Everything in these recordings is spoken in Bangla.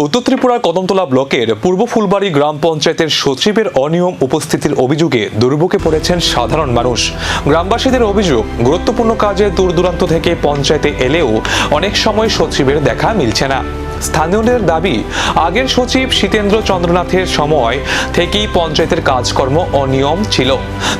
উত্তর ত্রিপুরার কদমতলা ব্লকের পূর্ব ফুলবাড়ি গ্রাম পঞ্চায়েতের সচিবের অনিয়ম উপস্থিতির অভিযোগে দুর্ভোগে পড়েছেন সাধারণ মানুষ। গ্রামবাসীদের অভিযোগ, গুরুত্বপূর্ণ কাজে দূর দূরান্ত থেকে পঞ্চায়েতে এলেও অনেক সময় সচিবের দেখা মিলছে না। স্থানীয়দের দাবি, আগের সচিব শীতেন্দ্র চন্দ্রনাথের সময় থেকেই পঞ্চায়েতের কাজকর্ম অনিয়ম ছিল।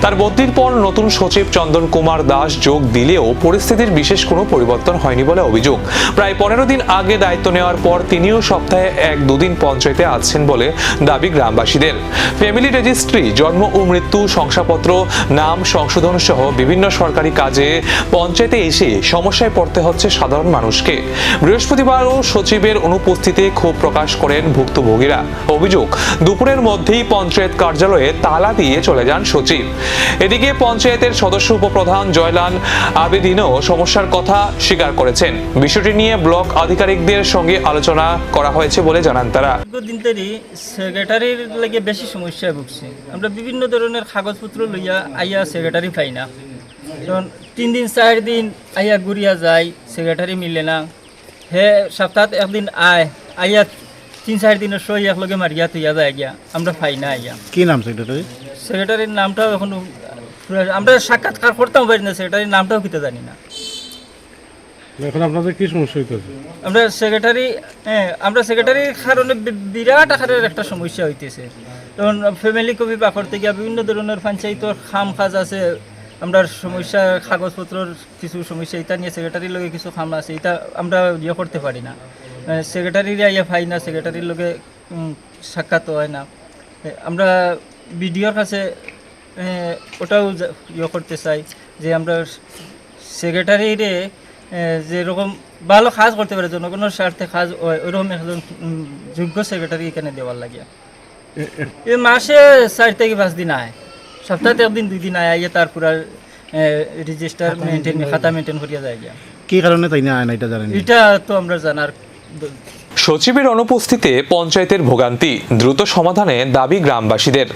তার বদলির পর নতুন সচিব চন্দন কুমার দাস যোগ দিলেও পরিস্থিতির বিশেষ কোনো পরিবর্তন হয়নি বলে অভিযোগ। প্রায় 15 দিন আগে দায়িত্ব নেওয়ার পর তিনিও সপ্তাহে 1-2 দিন পঞ্চায়েতে আসছেন বলে দাবি গ্রামবাসীদের। ফ্যামিলি রেজিস্ট্রি, জন্ম ও মৃত্যু শংসাপত্র, নাম সংশোধন সহ বিভিন্ন সরকারি কাজে পঞ্চায়েতে এসে সমস্যায় পড়তে হচ্ছে সাধারণ মানুষকে। বৃহস্পতিবারও সচিবের অনুপস্থিতিতে ক্ষোভ প্রকাশ করেন ভুক্তভোগীরা। অভিযোগ, দুপুরের মধ্যেই পঞ্চায়েত কার্যালয়ে তালা দিয়ে চলে যান সচিব। এদিকে পঞ্চায়েতের সদস্য উপপ্রধান জয়লাল আবেদিনও সমস্যার কথা স্বীকার করেছেন। বিষয়টি নিয়ে ব্লক আধিকারিকদের সঙ্গে আলোচনা করা হয়েছে বলে জানান তারা। দিন ধরে সেক্রেটারির লাগে বেশি সমস্যায় ভুগছি। আমরা বিভিন্ন ধরনের কাগজপত্র লইয়া আইয়া সেক্রেটারি পাই না। কারণ 3 দিন 4 দিন আইয়া ঘুরিয়া যায়, সেক্রেটারি মিলে না। হে সপ্তাহে একদিন আইয়া 3-4 দিনের সই একলগে মারিয়া তুইয়া যায় গিয়া, আমরা পাই না আইয়া। কি নাম সেক্রেটারি? সেক্রেটারির নামটাও এখন আমরা সাক্ষাৎকার করতাম পারি না, সেক্রেটারির নামটাও কিতে জানি না। এখন আপনাদের কি সমস্যা হইতেছে? আমরা সেক্রেটারির কারণে বিরাট আকারের একটা সমস্যা হইতেছে। তখন ফ্যামিলি কপি পাখর থেকে বিভিন্ন ধরনের পঞ্চায়েতের খাম কাজ আছে, আমরা সমস্যা কাগজপত্রের কিছু সমস্যা এটা নিয়ে সেক্রেটারির লগে কিছু খাম আছে, এটা আমরা ইয়ে করতে পারি না। সেক্রেটারির ইয়ে পাই না, সেক্রেটারির লগে সাক্ষাৎ হয় না। আমরা বিডিওর কাছে ওটাও ইয়ে করতে চাই যে আমরা সেক্রেটারিরে যেরকম ভালো কাজ করতে পারে, জনগণের স্বার্থে কাজ হয়, ওইরকম একজন যোগ্য সেক্রেটারি এখানে দেওয়ার লাগে। এই মাসে 4 থেকে 5 দিন আয়, সপ্তাহে 1 দিন 2 দিন আয়, তারপর রেজিস্টার মেনটেন খাতা মেনটেন করিয়া যায় গিয়া। কি কারণে তাই না আয় না এটা জানেন? এটা তো আমরা জানার। সচিবের অনুপস্থিতিতে পঞ্চায়েতের ভোগান্তি দ্রুত সমাধানে দাবি গ্রামবাসীদের।